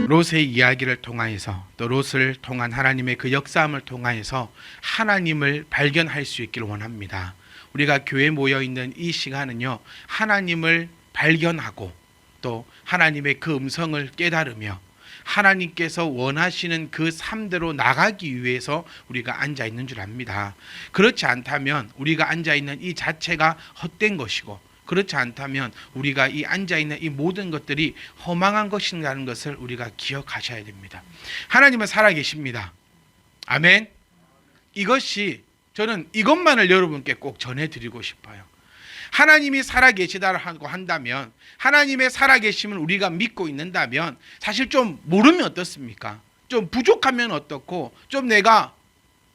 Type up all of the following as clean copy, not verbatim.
롯의 이야기를 통하여서 또 롯을 통한 하나님의 그 역사함을 통하여서 하나님을 발견할 수 있기를 원합니다. 우리가 교회에 모여 있는 이 시간은요, 하나님을 발견하고 또 하나님의 그 음성을 깨달으며 하나님께서 원하시는 그 삶대로 나가기 위해서 우리가 앉아 있는 줄 압니다. 그렇지 않다면 우리가 앉아 있는 이 자체가 헛된 것이고, 그렇지 않다면 우리가 이 앉아있는 이 모든 것들이 허망한 것인가라는 것을 우리가 기억하셔야 됩니다. 하나님은 살아계십니다. 아멘. 저는 이것만을 여러분께 꼭 전해드리고 싶어요. 하나님이 살아계시다고 한다면, 하나님의 살아계심을 우리가 믿고 있는다면 사실 좀 모르면 어떻습니까? 좀 부족하면 어떻고, 좀 내가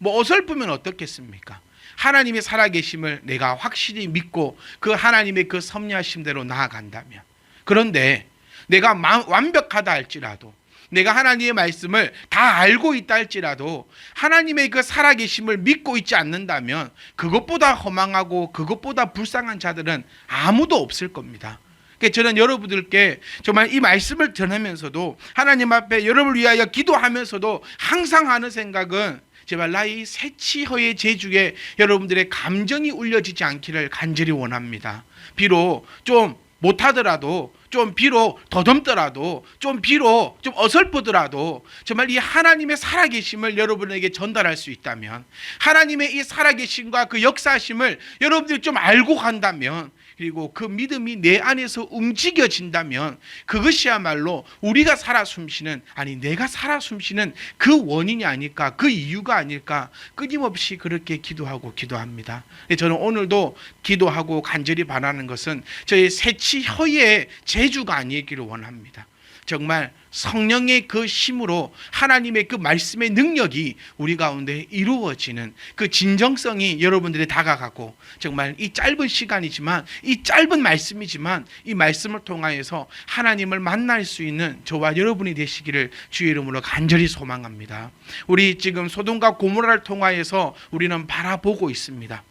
어설프면 어떻겠습니까? 하나님의 살아계심을 내가 확실히 믿고 그 하나님의 그 섭리하심대로 나아간다면, 그런데 내가 완벽하다 할지라도, 내가 하나님의 말씀을 다 알고 있다 할지라도 하나님의 그 살아계심을 믿고 있지 않는다면 그것보다 허망하고 그것보다 불쌍한 자들은 아무도 없을 겁니다. 그러니까 저는 여러분들께 정말 이 말씀을 전하면서도 하나님 앞에 여러분을 위하여 기도하면서도 항상 하는 생각은, 제발 나의 새치허의 제주에 여러분들의 감정이 울려지지 않기를 간절히 원합니다. 비록 좀 못하더라도, 좀 비록 더듬더라도, 좀 비록 좀 어설프더라도 정말 이 하나님의 살아계심을 여러분에게 전달할 수 있다면, 하나님의 이 살아계심과 그 역사심을 여러분들이 좀 알고 간다면, 그리고 그 믿음이 내 안에서 움직여진다면 그것이야말로 우리가 살아 숨쉬는, 아니 내가 살아 숨쉬는 그 원인이 아닐까, 그 이유가 아닐까, 끊임없이 그렇게 기도합니다. 저는 오늘도 기도하고 간절히 바라는 것은 저의 새치혀의 재주가 아니기를 원합니다. 정말 성령의 그 힘으로 하나님의 그 말씀의 능력이 우리 가운데 이루어지는 그 진정성이 여러분들이 다가가고, 정말 이 짧은 시간이지만, 이 짧은 말씀이지만 이 말씀을 통하여서 하나님을 만날 수 있는 저와 여러분이 되시기를 주의 이름으로 간절히 소망합니다. 우리 지금 소돔과 고모라를 통하여서 우리는 바라보고 있습니다.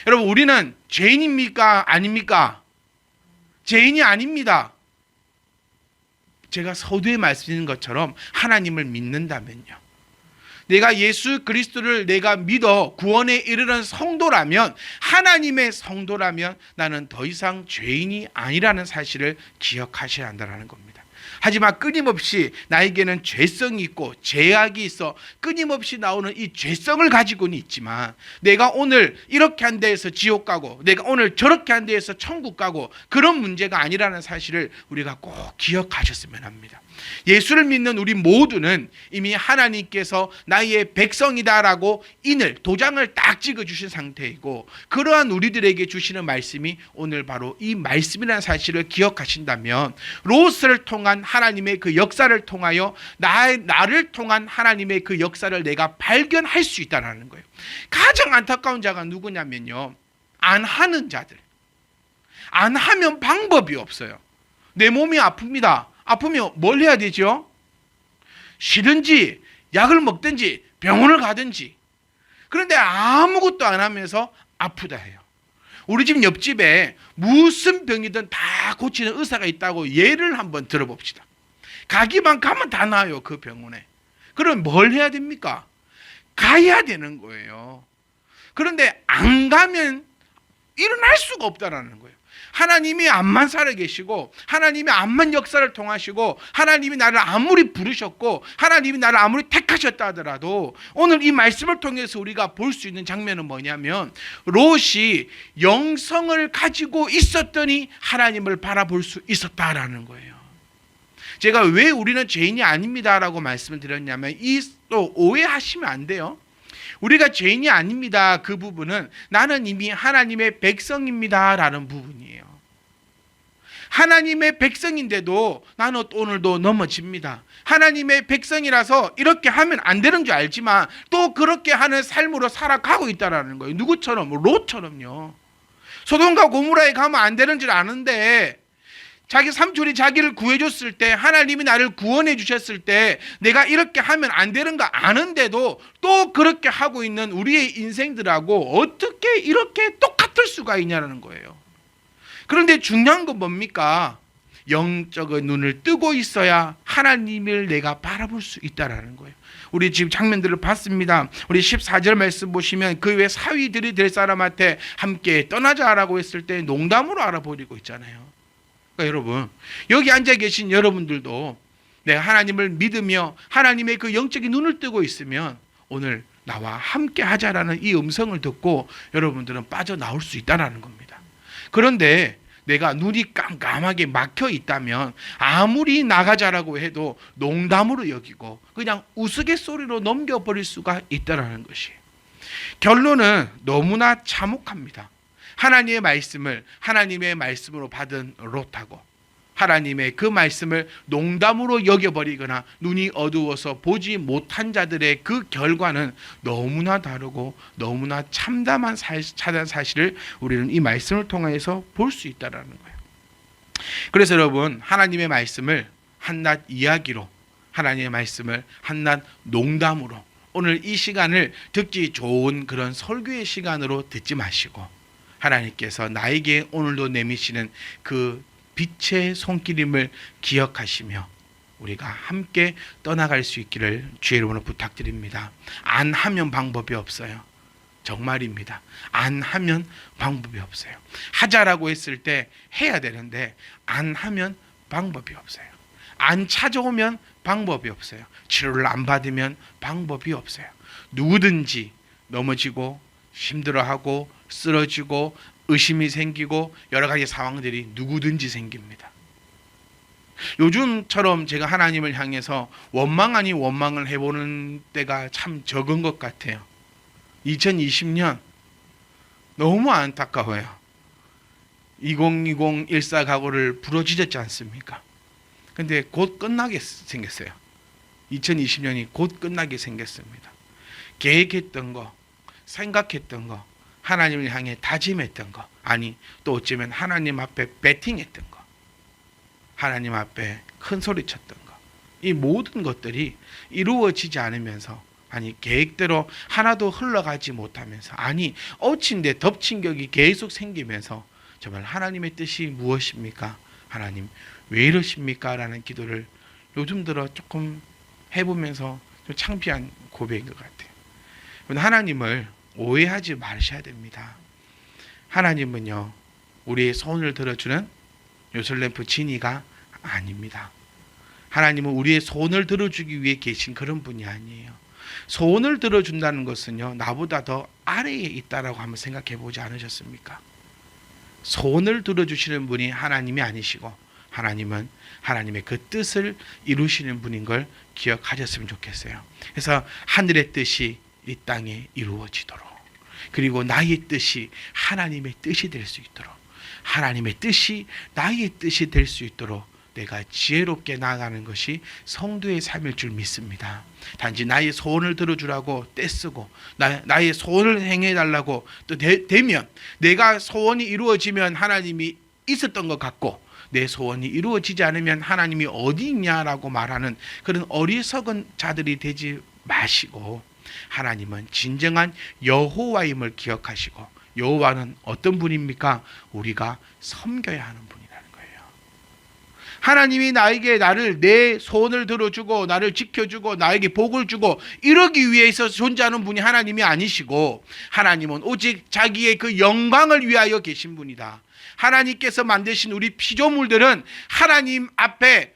여러분, 우리는 죄인입니까? 아닙니까? 죄인이 아닙니다. 제가 서두에 말씀드린 것처럼 하나님을 믿는다면요, 내가 예수 그리스도를 내가 믿어 구원에 이르는 성도라면, 하나님의 성도라면 나는 더 이상 죄인이 아니라는 사실을 기억하셔야 한다는 겁니다. 하지만 끊임없이 나에게는 죄성이 있고 죄악이 있어 끊임없이 나오는 이 죄성을 가지고는 있지만, 내가 오늘 이렇게 한 데에서 지옥 가고 내가 오늘 저렇게 한 데에서 천국 가고 그런 문제가 아니라는 사실을 우리가 꼭 기억하셨으면 합니다. 예수를 믿는 우리 모두는 이미 하나님께서 나의 백성이다라고 인을, 도장을 딱 찍어주신 상태이고, 그러한 우리들에게 주시는 말씀이 오늘 바로 이 말씀이라는 사실을 기억하신다면, 롯을 통한 하나님의 그 역사를 통하여 나를 통한 하나님의 그 역사를 내가 발견할 수 있다는 거예요. 가장 안타까운 자가 누구냐면요, 안 하는 자들. 안 하면 방법이 없어요. 내 몸이 아픕니다. 아프면 뭘 해야 되죠? 쉬든지 약을 먹든지 병원을 가든지. 그런데 아무것도 안 하면서 아프다 해요. 우리 집 옆집에 무슨 병이든 다 고치는 의사가 있다고 예를 한번 들어봅시다. 가기만 가면 다 나아요, 그 병원에. 그럼 뭘 해야 됩니까? 가야 되는 거예요. 그런데 안 가면 일어날 수가 없다라는 거예요. 하나님이 암만 살아계시고, 하나님이 암만 역사를 통하시고, 하나님이 나를 아무리 부르셨고, 하나님이 나를 아무리 택하셨다 하더라도, 오늘 이 말씀을 통해서 우리가 볼 수 있는 장면은 뭐냐면, 롯이 영성을 가지고 있었더니 하나님을 바라볼 수 있었다라는 거예요. 제가 왜 우리는 죄인이 아닙니다라고 말씀을 드렸냐면, 또 오해하시면 안 돼요. 우리가 죄인이 아닙니다, 그 부분은 나는 이미 하나님의 백성입니다라는 부분이에요. 하나님의 백성인데도 나는 오늘도 넘어집니다. 하나님의 백성이라서 이렇게 하면 안 되는 줄 알지만 또 그렇게 하는 삶으로 살아가고 있다는 거예요. 누구처럼? 롯처럼요. 소돔과 고모라에 가면 안 되는 줄 아는데, 자기 삼촌이 자기를 구해줬을 때, 하나님이 나를 구원해 주셨을 때 내가 이렇게 하면 안 되는 거 아는데도 또 그렇게 하고 있는 우리의 인생들하고 어떻게 이렇게 똑같을 수가 있냐는 거예요. 그런데 중요한 건 뭡니까? 영적인 눈을 뜨고 있어야 하나님을 내가 바라볼 수 있다라는 거예요. 우리 지금 장면들을 봤습니다. 우리 14절 말씀 보시면 그 외 사위들이 될 사람한테 함께 떠나자라고 했을 때 농담으로 알아버리고 있잖아요. 그러니까 여러분, 여기 앉아 계신 여러분들도 내가 하나님을 믿으며 하나님의 그 영적인 눈을 뜨고 있으면 오늘 나와 함께 하자라는 이 음성을 듣고 여러분들은 빠져나올 수 있다는 겁니다. 그런데 내가 눈이 깜깜하게 막혀 있다면 아무리 나가자라고 해도 농담으로 여기고 그냥 우스갯소리로 넘겨버릴 수가 있다는 것이, 결론은 너무나 참혹합니다. 하나님의 말씀으로 받은 롯하고 하나님의 그 말씀을 농담으로 여겨버리거나 눈이 어두워서 보지 못한 자들의 그 결과는 너무나 다르고 너무나 참담한 사실을 우리는 이 말씀을 통해서 볼 수 있다는 거예요. 그래서 여러분, 하나님의 말씀을 한낱 이야기로, 하나님의 말씀을 한낱 농담으로, 오늘 이 시간을 듣기 좋은 그런 설교의 시간으로 듣지 마시고 하나님께서 나에게 오늘도 내미시는 그 빛의 손길임을 기억하시며 우리가 함께 떠나갈 수 있기를 주의 이름으로 부탁드립니다. 안 하면 방법이 없어요. 정말입니다. 안 하면 방법이 없어요. 하자라고 했을 때 해야 되는데 안 하면 방법이 없어요. 안 찾아오면 방법이 없어요. 치료를 안 받으면 방법이 없어요. 누구든지 넘어지고 힘들어하고 쓰러지고 의심이 생기고 여러 가지 상황들이 누구든지 생깁니다. 요즘처럼 제가 하나님을 향해서 원망 아닌 원망을 해보는 때가 참 적은 것 같아요. 2020년 너무 안타까워요. 2020 일사각오를 부러지셨지 않습니까? 근데 곧 끝나게 생겼어요. 2020년이 곧 끝나게 생겼습니다. 계획했던 거, 생각했던 거, 하나님을 향해 다짐했던 거, 아니 또 어쩌면 하나님 앞에 배팅했던 거, 하나님 앞에 큰 소리 쳤던 거, 이 모든 것들이 이루어지지 않으면서, 아니 계획대로 하나도 흘러가지 못하면서, 아니 엎친 데 덮친 격이 계속 생기면서 정말 하나님의 뜻이 무엇입니까? 하나님 왜 이러십니까? 라는 기도를 요즘 들어 조금 해보면서 좀 창피한 고백인 것 같아요. 하나님을 오해하지 마셔야 됩니다. 하나님은요, 우리의 손을 들어주는 요술램프 지니가 아닙니다. 하나님은 우리의 손을 들어주기 위해 계신 그런 분이 아니에요. 손을 들어준다는 것은요, 나보다 더 아래에 있다라고 한번 생각해 보지 않으셨습니까? 손을 들어주시는 분이 하나님이 아니시고 하나님은 하나님의 그 뜻을 이루시는 분인 걸 기억하셨으면 좋겠어요. 그래서 하늘의 뜻이 이 땅에 이루어지도록, 그리고 나의 뜻이 하나님의 뜻이 될 수 있도록, 하나님의 뜻이 나의 뜻이 될 수 있도록 내가 지혜롭게 나아가는 것이 성도의 삶일 줄 믿습니다. 단지 나의 소원을 들어주라고 떼쓰고 나의 소원을 행해달라고 또 되면, 내가 소원이 이루어지면 하나님이 있었던 것 같고 내 소원이 이루어지지 않으면 하나님이 어디 있냐라고 말하는 그런 어리석은 자들이 되지 마시고, 하나님은 진정한 여호와임을 기억하시고, 여호와는 어떤 분입니까? 우리가 섬겨야 하는 분이라는 거예요. 하나님이 나를 내 소원을 들어주고 나를 지켜주고 나에게 복을 주고 이러기 위해서 존재하는 분이 하나님이 아니시고, 하나님은 오직 자기의 그 영광을 위하여 계신 분이다. 하나님께서 만드신 우리 피조물들은 하나님 앞에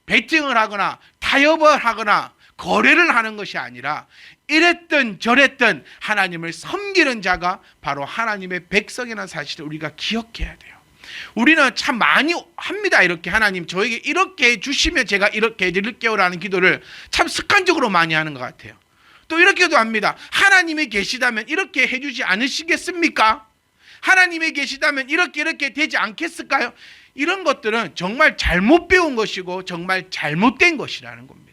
베팅을 하거나 타협을 하거나 거래를 하는 것이 아니라 이랬든 저랬든 하나님을 섬기는 자가 바로 하나님의 백성이라는 사실을 우리가 기억해야 돼요. 우리는 참 많이 합니다. 이렇게 하나님 저에게 이렇게 해주시면 제가 이렇게 해드릴게요 라는 기도를 참 습관적으로 많이 하는 것 같아요. 또 이렇게도 합니다. 하나님이 계시다면 이렇게 해주지 않으시겠습니까? 하나님이 계시다면 이렇게 되지 않겠을까요? 이런 것들은 정말 잘못 배운 것이고 정말 잘못된 것이라는 겁니다.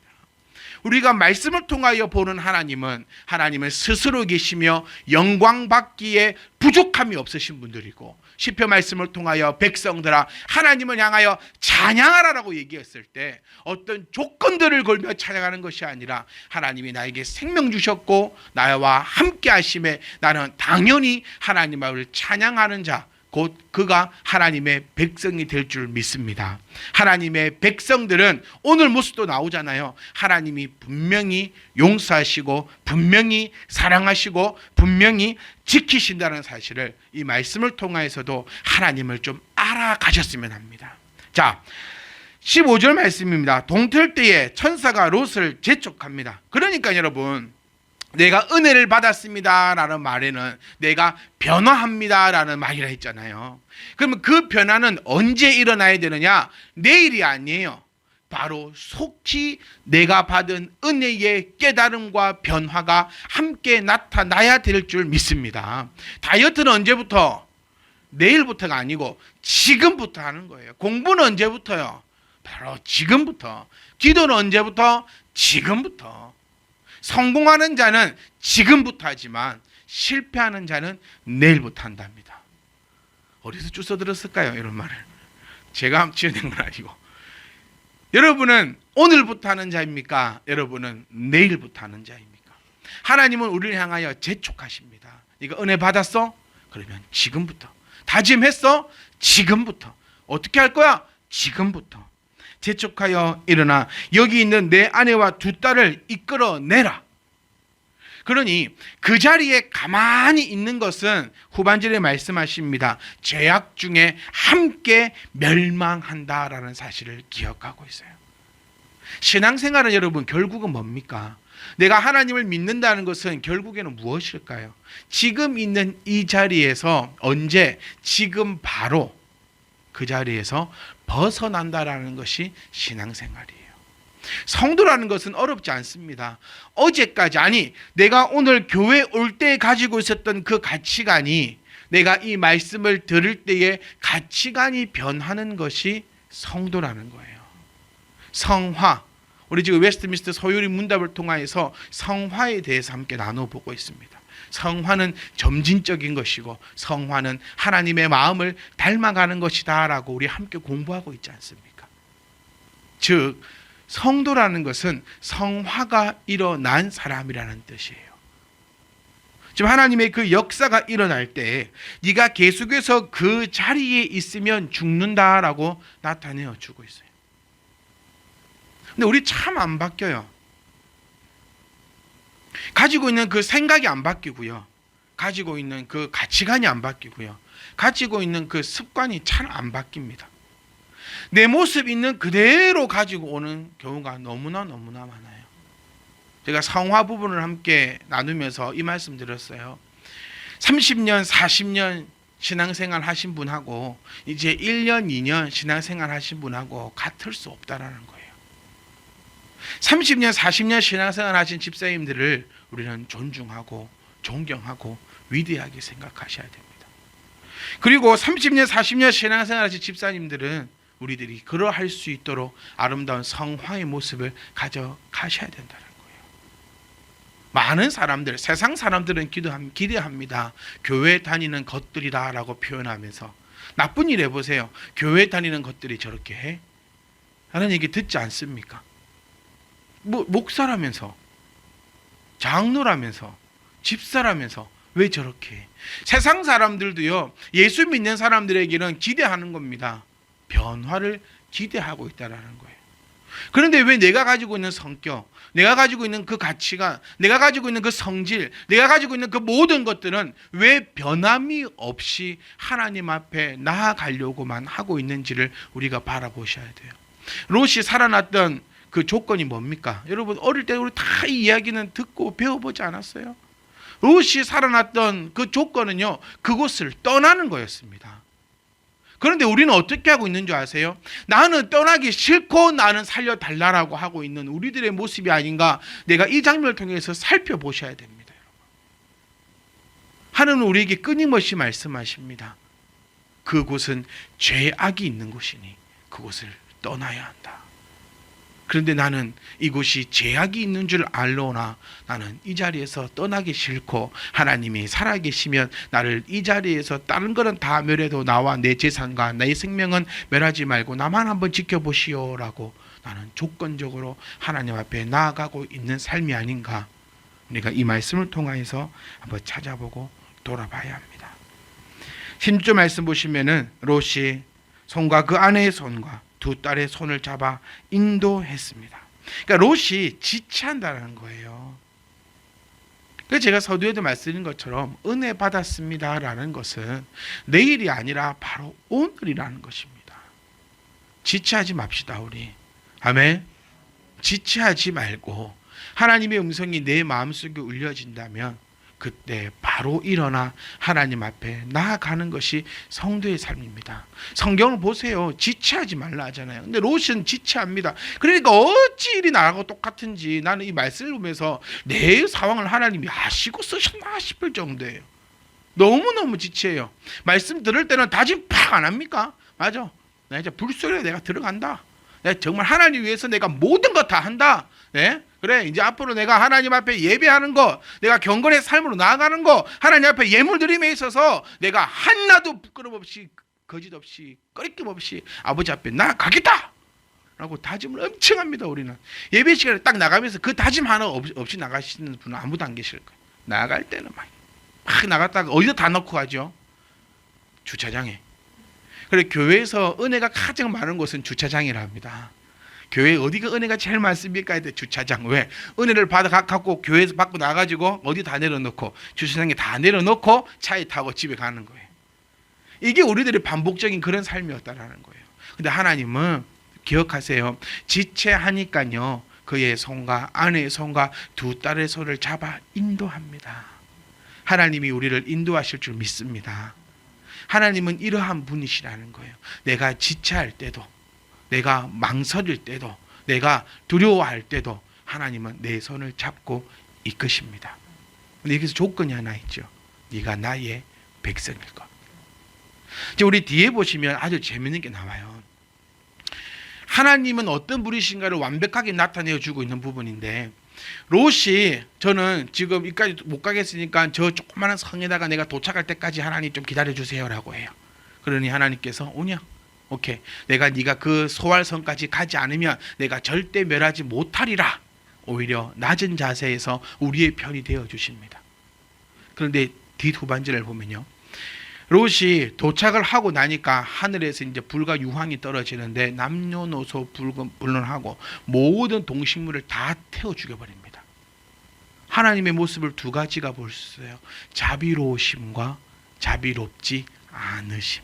우리가 말씀을 통하여 보는 하나님은 스스로 계시며 영광 받기에 부족함이 없으신 분들이고, 시편 말씀을 통하여 백성들아 하나님을 향하여 찬양하라라고 얘기했을 때 어떤 조건들을 걸며 찬양하는 것이 아니라, 하나님이 나에게 생명 주셨고 나와 함께 하심에 나는 당연히 하나님을 찬양하는 자, 곧 그가 하나님의 백성이 될 줄 믿습니다. 하나님의 백성들은 오늘 모습도 나오잖아요. 하나님이 분명히 용서하시고 분명히 사랑하시고 분명히 지키신다는 사실을 이 말씀을 통하여서도 하나님을 좀 알아가셨으면 합니다. 자, 15절 말씀입니다. 동틀 때에 천사가 롯을 재촉합니다. 그러니까 여러분, 내가 은혜를 받았습니다 라는 말에는 내가 변화합니다 라는 말이라 했잖아요. 그러면 그 변화는 언제 일어나야 되느냐? 내일이 아니에요. 바로 속히 내가 받은 은혜의 깨달음과 변화가 함께 나타나야 될 줄 믿습니다. 다이어트는 언제부터? 내일부터가 아니고 지금부터 하는 거예요. 공부는 언제부터요? 바로 지금부터. 기도는 언제부터? 지금부터. 성공하는 자는 지금부터 하지만 실패하는 자는 내일부터 한답니다. 어디서 주워 들었을까요? 이런 말을. 제가 지어낸 건 아니고. 여러분은 오늘부터 하는 자입니까? 여러분은 내일부터 하는 자입니까? 하나님은 우리를 향하여 재촉하십니다. 이거 은혜 받았어? 그러면 지금부터. 다짐했어? 지금부터. 어떻게 할 거야? 지금부터. 재촉하여 일어나 여기 있는 내 아내와 두 딸을 이끌어내라. 그러니 그 자리에 가만히 있는 것은 후반절에 말씀하십니다. 죄악 중에 함께 멸망한다라는 사실을 기억하고 있어요. 신앙생활은 여러분 결국은 뭡니까? 내가 하나님을 믿는다는 것은 결국에는 무엇일까요? 지금 있는 이 자리에서 언제? 지금 바로 그 자리에서 벗어난다라는 것이 신앙생활이에요. 성도라는 것은 어렵지 않습니다. 어제까지, 아니 내가 오늘 교회 올 때 가지고 있었던 그 가치관이 내가 이 말씀을 들을 때의 가치관이 변하는 것이 성도라는 거예요. 성화, 우리 지금 웨스트민스터 소요리 문답을 통하여서 성화에 대해서 함께 나눠보고 있습니다. 성화는 점진적인 것이고 성화는 하나님의 마음을 닮아가는 것이다 라고 우리 함께 공부하고 있지 않습니까? 즉 성도라는 것은 성화가 일어난 사람이라는 뜻이에요. 지금 하나님의 그 역사가 일어날 때 네가 계속해서 그 자리에 있으면 죽는다라고 나타내어 주고 있어요. 근데 우리 참 안 바뀌어요. 가지고 있는 그 생각이 안 바뀌고요. 가지고 있는 그 가치관이 안 바뀌고요. 가지고 있는 그 습관이 잘 안 바뀝니다. 내 모습 있는 그대로 가지고 오는 경우가 너무나 많아요. 제가 성화 부분을 함께 나누면서 이 말씀 드렸어요. 30년, 40년 신앙생활 하신 분하고 이제 1년, 2년 신앙생활 하신 분하고 같을 수 없다라는 거예요. 30년, 40년 신앙생활 하신 집사님들을 우리는 존중하고 존경하고 위대하게 생각하셔야 됩니다. 그리고 30년, 40년 신앙생활 하신 집사님들은 우리들이 그러할 수 있도록 아름다운 성화의 모습을 가져가셔야 된다는 거예요. 많은 사람들, 세상 사람들은 기대합니다. 교회 다니는 것들이다 라고 표현하면서 나쁜 일 해보세요. 교회 다니는 것들이 저렇게 해? 라는 얘기 듣지 않습니까? 목사라면서, 장로라면서, 집사라면서 왜 저렇게 해? 세상 사람들도요, 예수 믿는 사람들에게는 기대하는 겁니다. 변화를 기대하고 있다는 거예요. 그런데 왜 내가 가지고 있는 성격, 내가 가지고 있는 그 가치관, 내가 가지고 있는 그 성질, 내가 가지고 있는 그 모든 것들은 왜 변함이 없이 하나님 앞에 나아가려고만 하고 있는지를 우리가 바라보셔야 돼요. 롯이 살아났던 그 조건이 뭡니까? 여러분 어릴 때 우리 다 이 이야기는 듣고 배워보지 않았어요? 롯이 살아났던 그 조건은요, 그곳을 떠나는 거였습니다. 그런데 우리는 어떻게 하고 있는 줄 아세요? 나는 떠나기 싫고 나는 살려달라고 하고 있는 우리들의 모습이 아닌가, 내가 이 장면을 통해서 살펴보셔야 됩니다. 하나님은 우리에게 끊임없이 말씀하십니다. 그곳은 죄악이 있는 곳이니 그곳을 떠나야 한다. 그런데 나는 이곳이 죄악이 있는 줄 알로나 나는 이 자리에서 떠나기 싫고, 하나님이 살아계시면 나를 이 자리에서 다른 거는 다 멸해도 나와 내 재산과 내 생명은 멸하지 말고 나만 한번 지켜보시오라고 나는 조건적으로 하나님 앞에 나아가고 있는 삶이 아닌가, 우리가 이 말씀을 통하여서 한번 찾아보고 돌아봐야 합니다. 16절 말씀 보시면은 롯이 손과 그 아내의 손과 두 딸의 손을 잡아 인도했습니다. 그러니까 롯이 지체한다는 거예요. 그래서 제가 서두에도 말씀드린 것처럼 은혜 받았습니다라는 것은 내일이 아니라 바로 오늘이라는 것입니다. 지체하지 맙시다 우리. 아멘. 지체하지 말고 하나님의 음성이 내 마음속에 울려진다면 그때 바로 일어나 하나님 앞에 나아가는 것이 성도의 삶입니다. 성경을 보세요. 지체하지 말라 하잖아요. 근데 롯은 지체합니다. 그러니까 어찌 일이 나하고 똑같은지 나는 이 말씀을 보면서 내 상황을 하나님이 아시고 쓰셨나 싶을 정도예요. 너무너무 지체해요. 말씀 들을 때는 다짐 팍 안 합니까? 맞아. 나 이제 불소리에 내가 들어간다. 내가 정말 하나님 위해서 내가 모든 것 다 한다. 네? 그래 이제 앞으로 내가 하나님 앞에 예배하는 거, 내가 경건의 삶으로 나아가는 거, 하나님 앞에 예물 드림에 있어서 내가 하나도 부끄럼 없이 거짓 없이 꺼리낌 없이 아버지 앞에 나아가겠다 라고 다짐을 엄청 합니다. 우리는 예배 시간에 딱 나가면서 그 다짐 하나 없이 나가시는 분은 아무도 안 계실 거예요. 나갈 때는 막 나갔다가 어디다 다 넣고 가죠? 주차장에. 그래 교회에서 은혜가 가장 많은 곳은 주차장이라 합니다. 교회 어디가 은혜가 제일 많습니까? 주차장. 왜? 은혜를 갖고 교회에서 받고 나가지고 어디 다 내려놓고 주차장에 다 내려놓고 차에 타고 집에 가는 거예요. 이게 우리들의 반복적인 그런 삶이었다라는 거예요. 근데 하나님은 기억하세요. 지체하니까요. 그의 손과 아내의 손과 두 딸의 손을 잡아 인도합니다. 하나님이 우리를 인도하실 줄 믿습니다. 하나님은 이러한 분이시라는 거예요. 내가 지체할 때도, 내가 망설일 때도, 내가 두려워할 때도 하나님은 내 손을 잡고 이끄십니다. 근데 여기서 조건이 하나 있죠. 네가 나의 백성일 것. 우리 뒤에 보시면 아주 재밌는 게 나와요. 하나님은 어떤 분이신가를 완벽하게 나타내어 주고 있는 부분인데, 롯이 저는 지금 여기까지 못 가겠으니까 저 조그마한 성에다가 내가 도착할 때까지 하나님 좀 기다려주세요라고 해요. 그러니 하나님께서 오냐? 오케이. 네가 그 소활성까지 가지 않으면 내가 절대 멸하지 못하리라. 오히려 낮은 자세에서 우리의 편이 되어 주십니다. 그런데 뒷후반절을 보면요. 롯이 도착을 하고 나니까 하늘에서 이제 불과 유황이 떨어지는데 남녀노소 불론하고 모든 동식물을 다 태워 죽여버립니다. 하나님의 모습을 두 가지가 볼 수 있어요. 자비로우심과 자비롭지 않으심.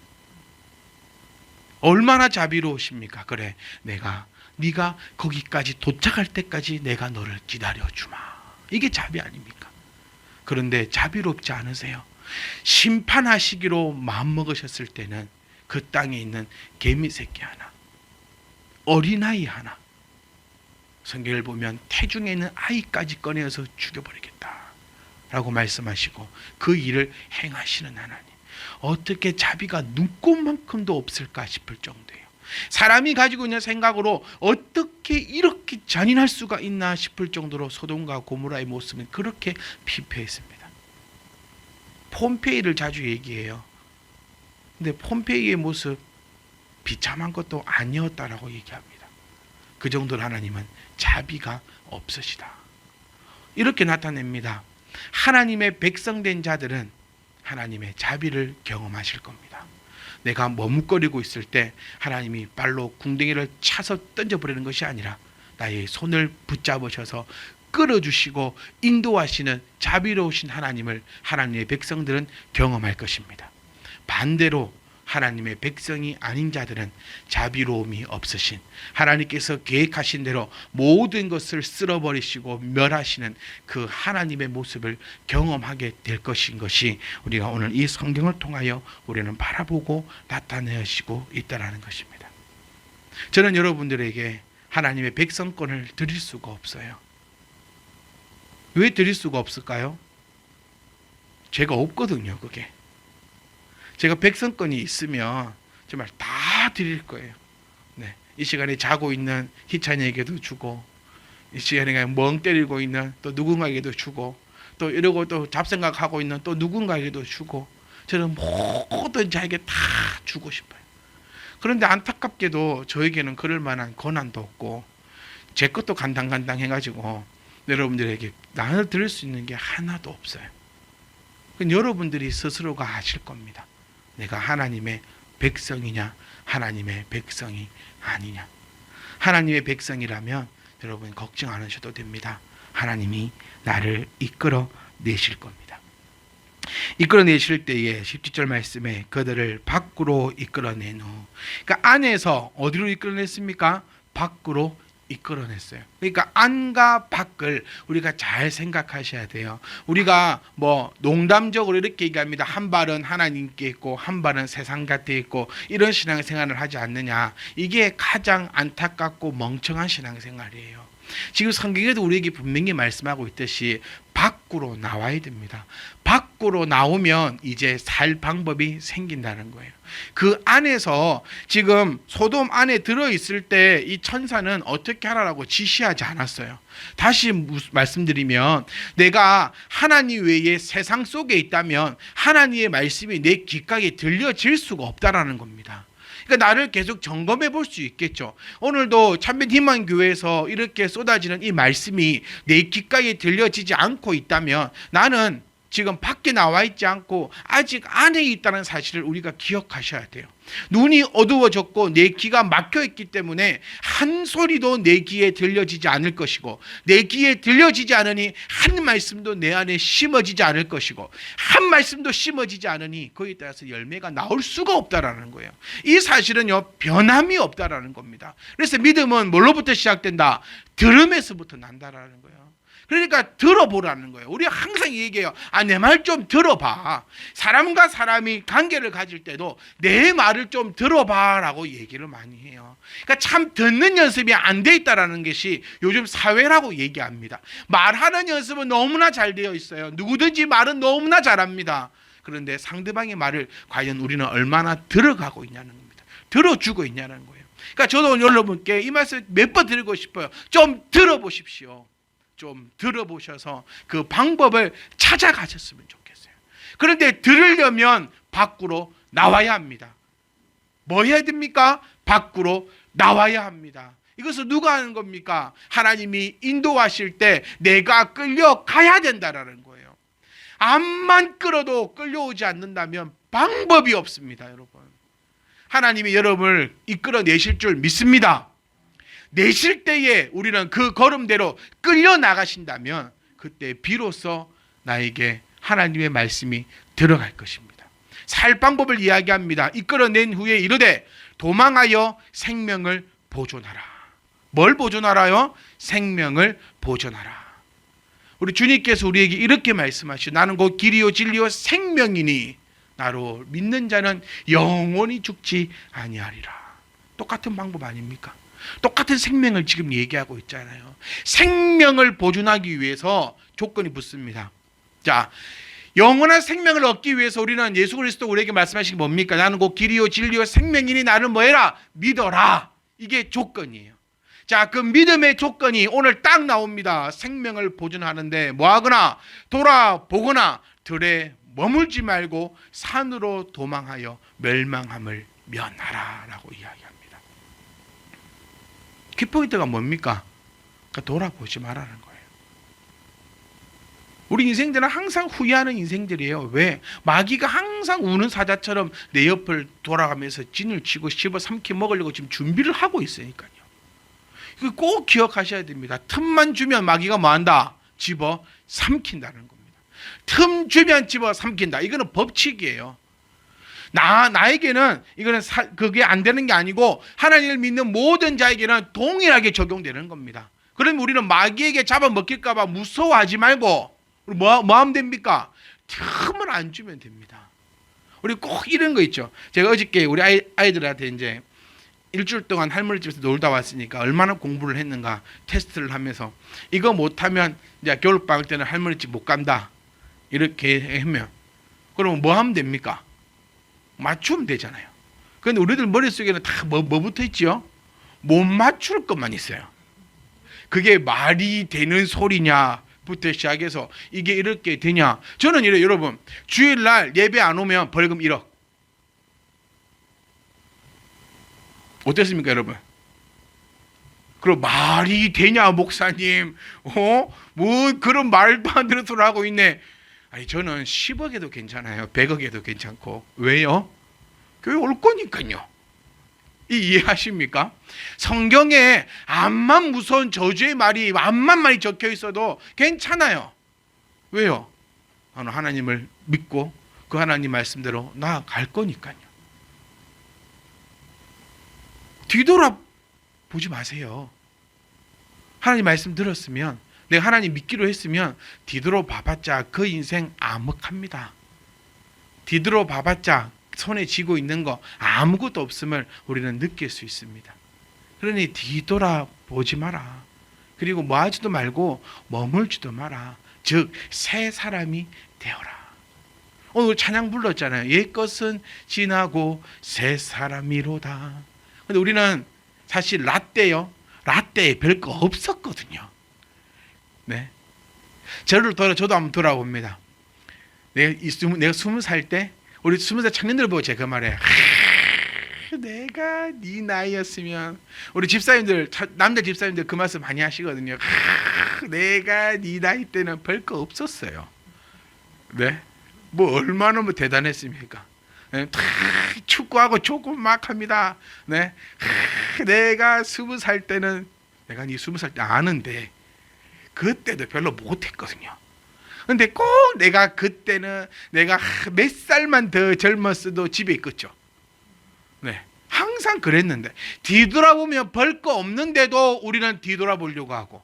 얼마나 자비로우십니까? 그래, 네가 거기까지 도착할 때까지 내가 너를 기다려주마. 이게 자비 아닙니까? 그런데 자비롭지 않으세요. 심판하시기로 마음먹으셨을 때는 그 땅에 있는 개미 새끼 하나, 어린아이 하나, 성경을 보면 태중에 있는 아이까지 꺼내어서 죽여버리겠다 라고 말씀하시고 그 일을 행하시는 하나님. 어떻게 자비가 눈꼽만큼도 없을까 싶을 정도예요. 사람이 가지고 있는 생각으로 어떻게 이렇게 잔인할 수가 있나 싶을 정도로 소돔과 고모라의 모습은 그렇게 피폐했습니다. 폼페이를 자주 얘기해요. 근데 폼페이의 모습 비참한 것도 아니었다라고 얘기합니다. 그 정도로 하나님은 자비가 없으시다. 이렇게 나타냅니다. 하나님의 백성된 자들은 하나님의 자비를 경험하실 겁니다. 내가 머뭇거리고 있을 때 하나님이 발로 궁뎅이를 차서 던져버리는 것이 아니라 나의 손을 붙잡으셔서 끌어주시고 인도하시는 자비로우신 하나님을 하나님의 백성들은 경험할 것입니다. 반대로 하나님의 백성이 아닌 자들은 자비로움이 없으신, 하나님께서 계획하신 대로 모든 것을 쓸어버리시고 멸하시는 그 하나님의 모습을 경험하게 될 것인 것이 우리가 오늘 이 성경을 통하여 우리는 바라보고 나타내시고 있다는 것입니다. 저는 여러분들에게 하나님의 백성권을 드릴 수가 없어요. 왜 드릴 수가 없을까요? 제가 없거든요. 그게 제가 백성권이 있으면 정말 다 드릴 거예요. 네, 이 시간에 자고 있는 희찬이에게도 주고, 이 시간에 멍 때리고 있는 또 누군가에게도 주고, 또 이러고 또 잡생각하고 있는 또 누군가에게도 주고, 저는 모든 자에게 다 주고 싶어요. 그런데 안타깝게도 저에게는 그럴 만한 권한도 없고 제 것도 간당간당 해가지고 여러분들에게 나눠 드릴 수 있는 게 하나도 없어요. 여러분들이 스스로가 아실 겁니다. 내가 하나님의 백성이냐 하나님의 백성이 아니냐. 하나님의 백성이라면 여러분 걱정 안 하셔도 됩니다. 하나님이 나를 이끌어 내실 겁니다. 이끌어 내실 때에 17절 말씀에 그들을 밖으로 이끌어낸 후, 그러니까 안에서 어디로 이끌어냈습니까? 밖으로 이끌어냈어요. 그러니까 안과 밖을 우리가 잘 생각하셔야 돼요. 우리가 뭐 농담적으로 이렇게 얘기합니다. 한 발은 하나님께 있고 한 발은 세상 곁에 있고 이런 신앙생활을 하지 않느냐. 이게 가장 안타깝고 멍청한 신앙생활이에요. 지금 성경에도 우리에게 분명히 말씀하고 있듯이 밖으로 나와야 됩니다. 밖으로 나오면 이제 살 방법이 생긴다는 거예요. 그 안에서 지금 소돔 안에 들어있을 때 이 천사는 어떻게 하라고 지시하지 않았어요. 다시 말씀드리면 내가 하나님 외에 세상 속에 있다면 하나님의 말씀이 내 귓가에 들려질 수가 없다라는 겁니다. 그러니까 나를 계속 점검해 볼 수 있겠죠. 오늘도 참된 희망교회에서 이렇게 쏟아지는 이 말씀이 내 귓가에 들려지지 않고 있다면 나는 지금 밖에 나와 있지 않고 아직 안에 있다는 사실을 우리가 기억하셔야 돼요. 눈이 어두워졌고 내 귀가 막혀 있기 때문에 한 소리도 내 귀에 들려지지 않을 것이고, 내 귀에 들려지지 않으니 한 말씀도 내 안에 심어지지 않을 것이고, 한 말씀도 심어지지 않으니 거기에 따라서 열매가 나올 수가 없다라는 거예요. 이 사실은요, 변함이 없다라는 겁니다. 그래서 믿음은 뭘로부터 시작된다? 들음에서부터 난다라는 거예요. 그러니까 들어보라는 거예요. 우리 항상 얘기해요. 내 말 좀 들어봐. 사람과 사람이 관계를 가질 때도 내 말을 좀 들어봐라고 얘기를 많이 해요. 그러니까 참 듣는 연습이 안 돼 있다라는 것이 요즘 사회라고 얘기합니다. 말하는 연습은 너무나 잘 되어 있어요. 누구든지 말은 너무나 잘합니다. 그런데 상대방의 말을 과연 우리는 얼마나 들어가고 있냐는 겁니다. 들어주고 있냐는 거예요. 그러니까 저도 오늘 여러분께 이 말씀 몇 번 드리고 싶어요. 좀 들어보십시오. 좀 들어보셔서 그 방법을 찾아가셨으면 좋겠어요. 그런데 들으려면 밖으로 나와야 합니다. 뭐 해야 됩니까? 밖으로 나와야 합니다. 이것을 누가 하는 겁니까? 하나님이 인도하실 때 내가 끌려가야 된다라는 거예요. 암만 끌어도 끌려오지 않는다면 방법이 없습니다, 여러분. 하나님이 여러분을 이끌어 내실 줄 믿습니다. 내실 때에 우리는 그 걸음대로 끌려 나가신다면 그때 비로소 나에게 하나님의 말씀이 들어갈 것입니다. 살 방법을 이야기합니다. 이끌어낸 후에 이르되 도망하여 생명을 보존하라. 뭘 보존하라요? 생명을 보존하라. 우리 주님께서 우리에게 이렇게 말씀하시죠. 나는 곧 길이요 진리요 생명이니 나로 믿는 자는 영원히 죽지 아니하리라. 똑같은 방법 아닙니까? 똑같은 생명을 지금 얘기하고 있잖아요. 생명을 보존하기 위해서 조건이 붙습니다. 자, 영원한 생명을 얻기 위해서 우리는 예수 그리스도 우리에게 말씀하신 게 뭡니까? 나는 곧 길이요 진리요 생명이니 나를 뭐해라? 믿어라. 이게 조건이에요. 자, 그 믿음의 조건이 오늘 딱 나옵니다. 생명을 보존하는데 뭐하거나 돌아보거나 들에 머물지 말고 산으로 도망하여 멸망함을 면하라 라고 이야기합니다. 키포인트가 뭡니까? 그러니까 돌아보지 말라는 거예요. 우리 인생들은 항상 후회하는 인생들이에요. 왜? 마귀가 항상 우는 사자처럼 내 옆을 돌아가면서 진을 치고 씹어 삼켜 먹으려고 지금 준비를 하고 있으니까요. 이거 꼭 기억하셔야 됩니다. 틈만 주면 마귀가 뭐한다? 집어 삼킨다는 겁니다. 틈 주면 집어 삼킨다. 이거는 법칙이에요. 나에게는 이거는 그게 안 되는 게 아니고 하나님을 믿는 모든 자에게는 동일하게 적용되는 겁니다. 그러면 우리는 마귀에게 잡아먹힐까 봐 무서워하지 말고 뭐 하면 됩니까? 틈을 안 주면 됩니다. 우리 꼭 이런 거 있죠. 제가 어저께 우리 아이들한테 이제 일주일 동안 할머니 집에서 놀다 왔으니까 얼마나 공부를 했는가 테스트를 하면서 이거 못하면 이제 겨울방학 때는 할머니 집 못 간다 이렇게 하면 그러면 뭐 하면 됩니까? 맞추면 되잖아요. 그런데 우리들 머릿속에는 다 뭐 붙어 있지요? 못 맞출 것만 있어요. 그게 말이 되는 소리냐부터 시작해서 이게 이렇게 되냐. 저는 이래요. 여러분 주일날 예배 안 오면 벌금 1억. 어땠습니까 여러분? 그럼 말이 되냐 목사님? 뭐 그런 말도 안 되는 소리 하고 있네. 아니 저는 10억에도 괜찮아요. 100억에도 괜찮고. 왜요? 교회 올 거니까요. 이해하십니까? 성경에 암만 무서운 저주의 말이 암만 많이 적혀 있어도 괜찮아요. 왜요? 나는 하나님을 믿고 그 하나님 말씀대로 나아갈 거니까요. 뒤돌아보지 마세요. 하나님 말씀 들었으면, 내가 하나님 믿기로 했으면 뒤돌아봐봤자 그 인생 암흑합니다. 뒤돌아봐봤자 손에 쥐고 있는 거 아무것도 없음을 우리는 느낄 수 있습니다. 그러니 뒤돌아보지 마라. 그리고 뭐 하지도 말고 머물지도 마라. 즉 새 사람이 되어라. 오늘 찬양 불렀잖아요. 옛것은 지나고 새 사람이로다. 근데 우리는 사실 라떼에 별거 없었거든요. 네. 저도 한번 돌아봅니다. 내가 20살 때 우리 20살 청년들 보고 제가 그 말해. 내가 네 나이였으면, 우리 집사님들, 남자 집사님들 그 말씀 많이 하시거든요. 내가 네 나이 때는 별거 없었어요. 네, 뭐 얼마나 뭐 대단했습니까? 네, 축구하고 조금 막 합니다. 네, 내가 20살 때는, 내가 네 20살 때 아는데 그때도 별로 못했거든요. 근데 꼭 내가 그때는 내가 몇 살만 더 젊었어도 집에 있겠죠. 네, 항상 그랬는데 뒤돌아보면 별거 없는데도 우리는 뒤돌아보려고 하고,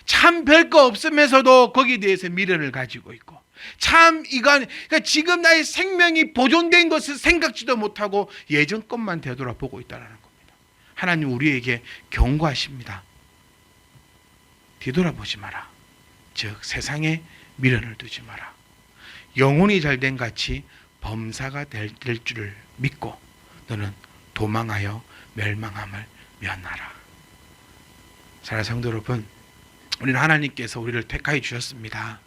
참 별거 없으면서도 거기에 대해서 미련을 가지고 있고, 참 이건 그러니까 지금 나의 생명이 보존된 것을 생각지도 못하고 예전 것만 되돌아보고 있다는 겁니다. 하나님 우리에게 경고하십니다. 뒤돌아보지 마라. 즉 세상에 미련을 두지 마라. 영혼이 잘된 같이 범사가 될 줄을 믿고 너는 도망하여 멸망함을 면하라. 사랑하는 성도 여러분, 우리는 하나님께서 우리를 택하여 주셨습니다.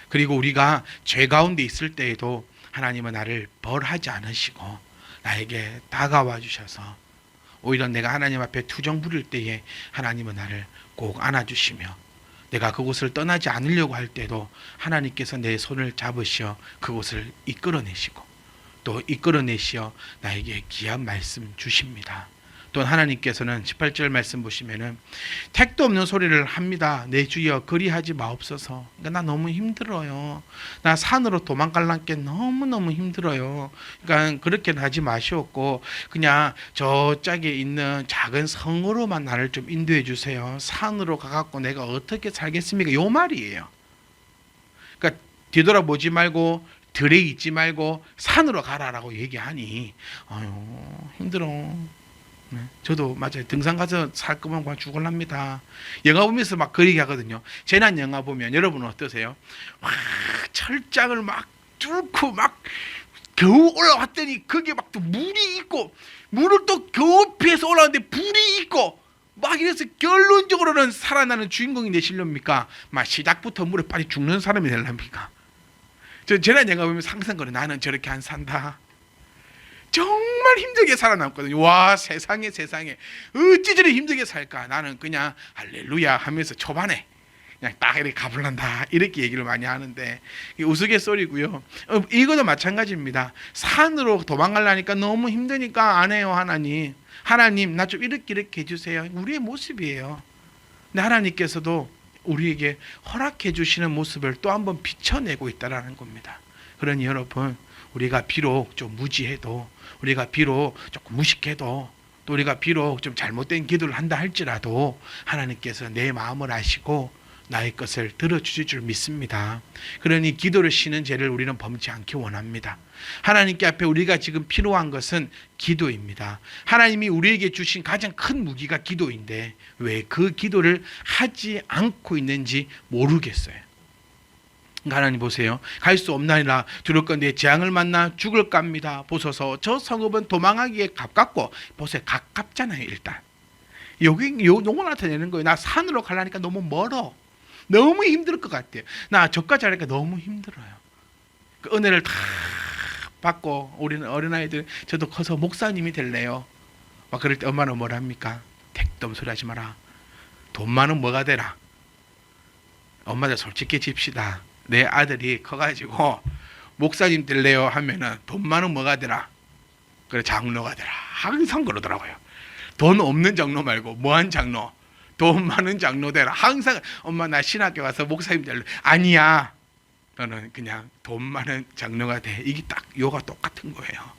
그리고 우리가 죄 가운데 있을 때에도 하나님은 나를 벌하지 않으시고 나에게 다가와 주셔서, 오히려 내가 하나님 앞에 투정 부릴 때에 하나님은 나를 꼭 안아주시며, 내가 그곳을 떠나지 않으려고 할 때도 하나님께서 내 손을 잡으시어 그곳을 이끌어내시고, 또 이끌어내시어 나에게 귀한 말씀 주십니다. 또 하나님께서는 18절 말씀 보시면은 택도 없는 소리를 합니다. 내 주여 그리하지 마옵소서. 그러니까 나 너무 힘들어요. 나 산으로 도망갈란 게 너무너무 힘들어요. 그러니까 그렇게 하지 마시옵고 그냥 저짝에 있는 작은 성으로만 나를 좀 인도해 주세요. 산으로 가갖고 내가 어떻게 살겠습니까? 요 말이에요. 그러니까 뒤돌아보지 말고 들에 있지 말고 산으로 가라라고 얘기하니 아유 힘들어. 네, 저도 맞아요. 등산 가서 살 거면 그냥 죽을랍니다. 영화 보면서 막 그리게 하거든요. 재난 영화 보면 여러분은 어떠세요? 와, 철장을 막 뚫고 막 겨우 올라왔더니 거기에 막 또 물이 있고, 물을 또 겨우 피해서 올라왔는데 불이 있고, 막 이래서 결론적으로는 살아나는 주인공이 되시렵니까? 막 시작부터 물에 빠져 죽는 사람이 되랍니까? 저 재난 영화 보면 항상 그래. 나는 저렇게 안 산다. 정말 힘들게 살아남거든요. 와 세상에 어찌 저리 힘들게 살까. 나는 그냥 할렐루야 하면서 초반에 그냥 딱 이렇게 가불란다 이렇게 얘기를 많이 하는데 우스갯소리고요. 이거도 마찬가지입니다. 산으로 도망가려니까 너무 힘드니까 안 해요. 하나님 나 좀 이렇게 해주세요. 우리의 모습이에요. 근데 하나님께서도 우리에게 허락해 주시는 모습을 또 한번 비춰내고 있다는 겁니다. 그러니 여러분, 우리가 비록 좀 무지해도, 우리가 비록 조금 무식해도, 또 우리가 비록 좀 잘못된 기도를 한다 할지라도 하나님께서 내 마음을 아시고 나의 것을 들어주실 줄 믿습니다. 그러니 기도를 쉬는 죄를 우리는 범치 않기 원합니다. 하나님께 앞에 우리가 지금 필요한 것은 기도입니다. 하나님이 우리에게 주신 가장 큰 무기가 기도인데 왜 그 기도를 하지 않고 있는지 모르겠어요. 하나님 보세요. 갈 수 없나이다. 두렵건대 재앙을 만나 죽을까 합니다. 보소서 저 성읍은 도망하기에 가깝고, 보세요. 가깝잖아요. 일단 여기 요거 나타내는 거예요. 나 산으로 가려니까 너무 멀어. 너무 힘들 것 같아요. 나 저까지 하니까 너무 힘들어요. 그 은혜를 다 받고 우리는 어린아이들, 저도 커서 목사님이 될래요. 막 그럴 때 엄마는 뭐랍니까? 택도 없는 소리 하지 마라. 돈 많으면 뭐가 되라. 엄마들 솔직히 집시다. 내 아들이 커가지고 목사님 될래요 하면은 돈 많으면 뭐가 되라. 그래 장로가 되라. 항상 그러더라고요. 돈 없는 장로 말고 뭐한 장로, 돈 많은 장로 되라. 항상 엄마 나 신학교 가서 목사님 될래. 아니야. 너는 그냥 돈 많은 장로가 돼. 이게 딱 요가 똑같은 거예요.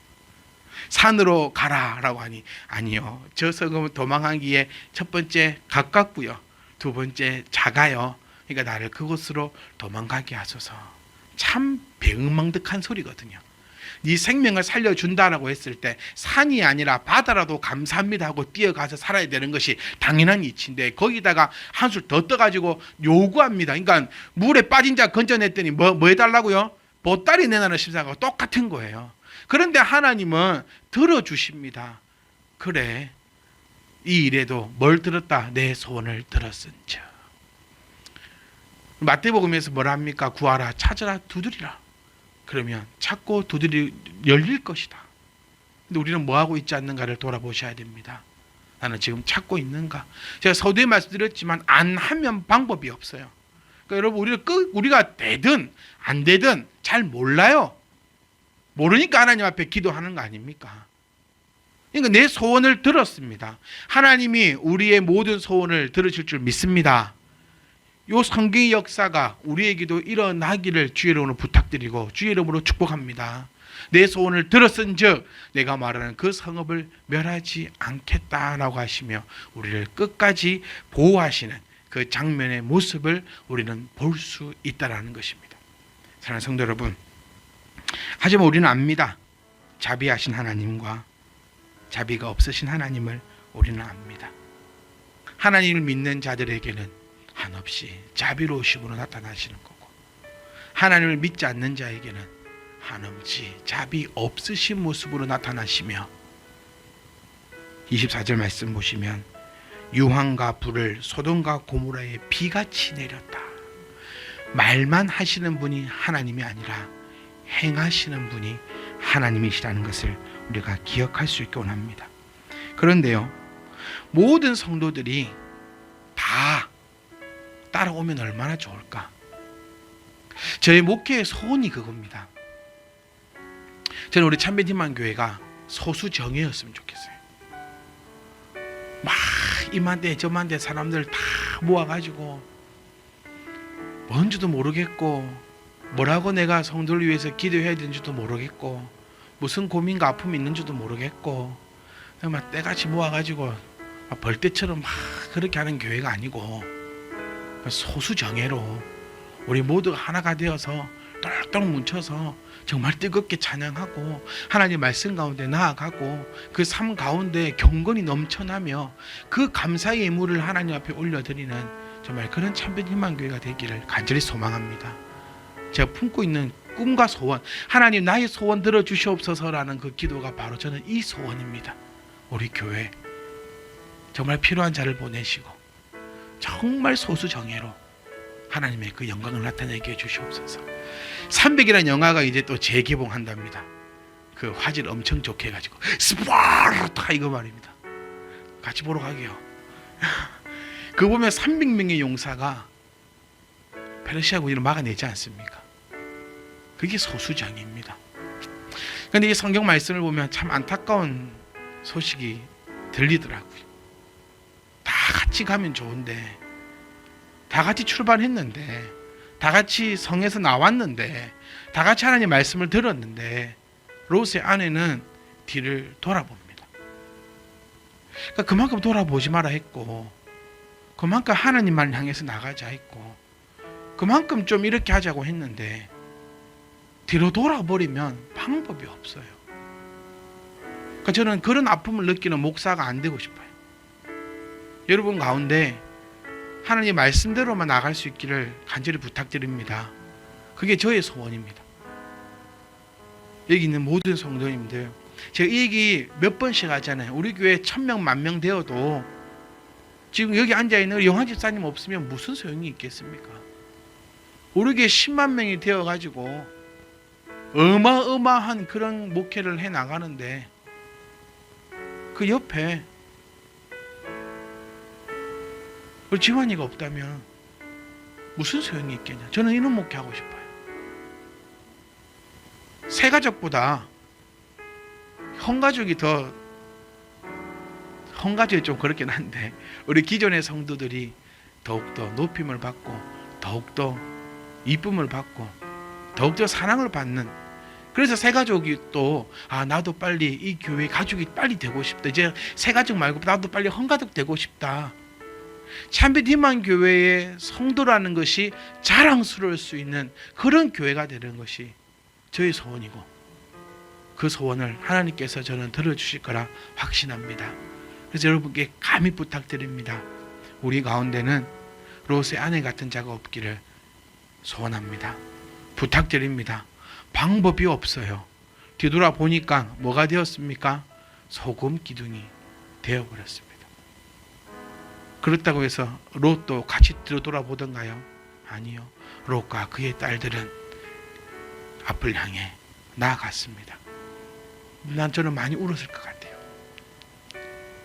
산으로 가라라고 하니 아니요. 저 성읍은 도망하기에 첫 번째 가깝고요. 두 번째 작아요. 그러니까 나를 그곳으로 도망가게 하소서. 참 배은망덕한 소리거든요. 네 생명을 살려준다라고 했을 때 산이 아니라 바다라도 감사합니다 하고 뛰어가서 살아야 되는 것이 당연한 이치인데 거기다가 한술 더 떠가지고 요구합니다. 그러니까 물에 빠진 자 건져냈더니 뭐 해달라고요? 보따리 내놔는 심사하고 똑같은 거예요. 그런데 하나님은 들어주십니다. 그래, 이 일에도 뭘 들었다? 내 소원을 들었은즉. 마태복음에서 뭐라 합니까? 구하라, 찾으라, 두드리라. 그러면 찾고 두드리 열릴 것이다. 근데 우리는 뭐 하고 있지 않는가를 돌아보셔야 됩니다. 나는 지금 찾고 있는가? 제가 서두에 말씀드렸지만 안 하면 방법이 없어요. 그러니까 여러분 우리가 되든 안 되든 잘 몰라요. 모르니까 하나님 앞에 기도하는 거 아닙니까? 그러니까 내 소원을 들었습니다. 하나님이 우리의 모든 소원을 들으실 줄 믿습니다. 요 성경의 역사가 우리에게도 일어나기를 주의 이름으로 부탁드리고 주의 이름으로 축복합니다. 내 소원을 들었은즉 내가 말하는 그 성읍을 멸하지 않겠다라고 하시며 우리를 끝까지 보호하시는 그 장면의 모습을 우리는 볼 수 있다라는 것입니다. 사랑하는 성도 여러분, 하지만 우리는 압니다. 자비하신 하나님과 자비가 없으신 하나님을 우리는 압니다. 하나님을 믿는 자들에게는 한없이 자비로우심으로 나타나시는 거고 하나님을 믿지 않는 자에게는 한없이 자비 없으신 모습으로 나타나시며 24절 말씀 보시면 유황과 불을 소돔과 고모라에 비같이 내렸다. 말만 하시는 분이 하나님이 아니라 행하시는 분이 하나님이시라는 것을 우리가 기억할 수 있게 원합니다. 그런데요, 모든 성도들이 다 따라오면 얼마나 좋을까? 저희 목회의 소원이 그겁니다. 저는 우리 참배팀만교회가 소수정예였으면 좋겠어요. 막 이만대 저만대 사람들 다 모아가지고 뭔지도 모르겠고 뭐라고 내가 성도를 위해서 기도해야 되는지도 모르겠고 무슨 고민과 아픔이 있는지도 모르겠고 막 때같이 모아가지고 벌떼처럼 막 그렇게 하는 교회가 아니고 소수정예로 우리 모두가 하나가 되어서 똘똘 뭉쳐서 정말 뜨겁게 찬양하고 하나님 말씀 가운데 나아가고 그 삶 가운데 경건이 넘쳐나며 그 감사의 예물을 하나님 앞에 올려드리는 정말 그런 참된 희망교회가 되기를 간절히 소망합니다. 제가 품고 있는 꿈과 소원, 하나님 나의 소원 들어주시옵소서라는 그 기도가 바로 저는 이 소원입니다. 우리 교회 정말 필요한 자를 보내시고 정말 소수정예로 하나님의 그 영광을 나타내게 해주시옵소서. 300이라는 영화가 이제 또 재개봉한답니다. 그 화질 엄청 좋게 해가지고 스파르타 이거 말입니다. 같이 보러 가게요. 그 보면 300명의 용사가 페르시아 군인을 막아내지 않습니까? 그게 소수정예입니다. 그런데 이 성경 말씀을 보면 참 안타까운 소식이 들리더라고요. 다 같이 가면 좋은데 다 같이 출발했는데 다 같이 성에서 나왔는데 다 같이 하나님의 말씀을 들었는데 롯의 아내는 뒤를 돌아봅니다. 그러니까 그만큼 돌아보지 마라 했고 그만큼 하나님만 향해서 나가자 했고 그만큼 좀 이렇게 하자고 했는데 뒤로 돌아버리면 방법이 없어요. 그러니까 저는 그런 아픔을 느끼는 목사가 안 되고 싶어요. 여러분 가운데 하나님 말씀대로만 나갈 수 있기를 간절히 부탁드립니다. 그게 저의 소원입니다. 여기 있는 모든 성도님들, 제가 이 얘기 몇 번씩 하잖아요. 우리 교회 1000명, 10,000명 되어도 지금 여기 앉아있는 영화 집사님 없으면 무슨 소용이 있겠습니까? 우리 교회 10만 명이 되어가지고 어마어마한 그런 목회를 해나가는데 그 옆에 우리 지환이가 없다면 무슨 소용이 있겠냐. 저는 이런 목회하고 싶어요. 새 가족보다 헌가족이 좀 그렇긴 한데 우리 기존의 성도들이 더욱더 높임을 받고 더욱더 이쁨을 받고 더욱더 사랑을 받는, 그래서 새가족이 또 나도 빨리 이 교회 가족이 빨리 되고 싶다, 이제 새가족 말고 나도 빨리 헌가족 되고 싶다. 참빛 희망 교회의 성도라는 것이 자랑스러울 수 있는 그런 교회가 되는 것이 저의 소원이고, 그 소원을 하나님께서 저는 들어주실 거라 확신합니다. 그래서 여러분께 감히 부탁드립니다. 우리 가운데는 롯의 아내 같은 자가 없기를 소원합니다. 부탁드립니다. 방법이 없어요. 뒤돌아보니까 뭐가 되었습니까? 소금 기둥이 되어버렸습니다. 그렇다고 해서 롯도 같이 뒤돌아보던가요? 아니요. 롯과 그의 딸들은 앞을 향해 나아갔습니다. 저는 많이 울었을 것 같아요.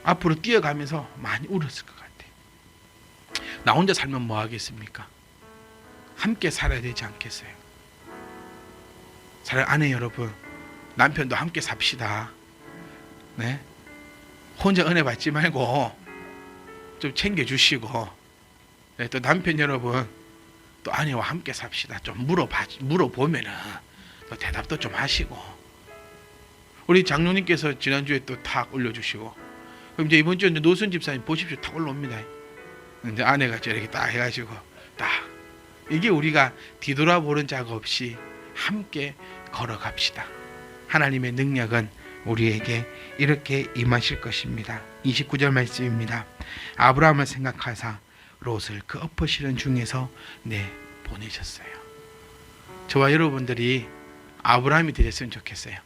앞으로 뛰어가면서 많이 울었을 것 같아요. 나 혼자 살면 뭐 하겠습니까? 함께 살아야 되지 않겠어요? 아내 여러분, 남편도 함께 삽시다. 네? 혼자 은혜 받지 말고 좀 챙겨주시고, 네, 또 남편 여러분, 또 아내와 함께 삽시다. 좀 물어보면은 또 대답도 좀 하시고. 우리 장로님께서 지난주에 또 탁 올려주시고, 그럼 이제 이번 주에 노순 집사님 보십시오. 탁 올라옵니다. 근데 아내가 저렇게 딱 해가지고 딱, 이게 우리가 뒤돌아보는 자가 없이 함께 걸어갑시다. 하나님의 능력은 우리에게 이렇게 임하실 것입니다. 29절 말씀입니다. 아브라함을 생각하사 롯을 그 엎어시는 중에서 보내셨어요. 저와 여러분들이 아브라함이 되셨으면 좋겠어요.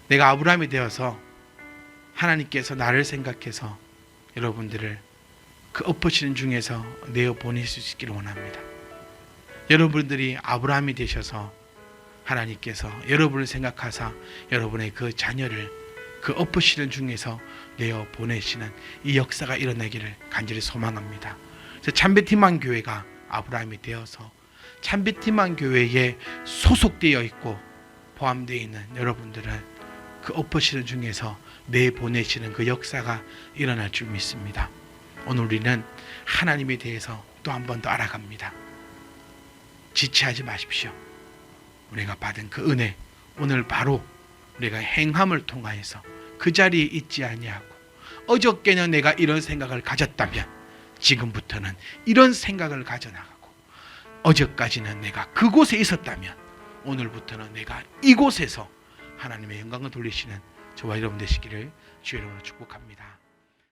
내가 아브라함이 되어서 하나님께서 나를 생각해서 여러분들을 그 엎어시는 중에서 내어 보낼 수 있기를 원합니다. 여러분들이 아브라함이 되셔서 하나님께서 여러분을 생각하사 여러분의 그 자녀를 그 엎으시는 중에서 내어 보내시는 이 역사가 일어나기를 간절히 소망합니다. 그래서 참빛 희망 교회가 아브라함이 되어서 참빛 희망 교회에 소속되어 있고 포함되어 있는 여러분들은 그 엎으시는 중에서 내 보내시는 그 역사가 일어날 줄 믿습니다. 오늘 우리는 하나님에 대해서 또 한 번 더 알아갑니다. 지체하지 마십시오. 우리가 받은 그 은혜, 오늘 바로 우리가 행함을 통하여서 그 자리에 있지 아니하고, 어저께는 내가 이런 생각을 가졌다면 지금부터는 이런 생각을 가져나가고, 어제까지는 내가 그곳에 있었다면 오늘부터는 내가 이곳에서 하나님의 영광을 돌리시는 저와 여러분 되시기를 주의 이름으로 축복합니다.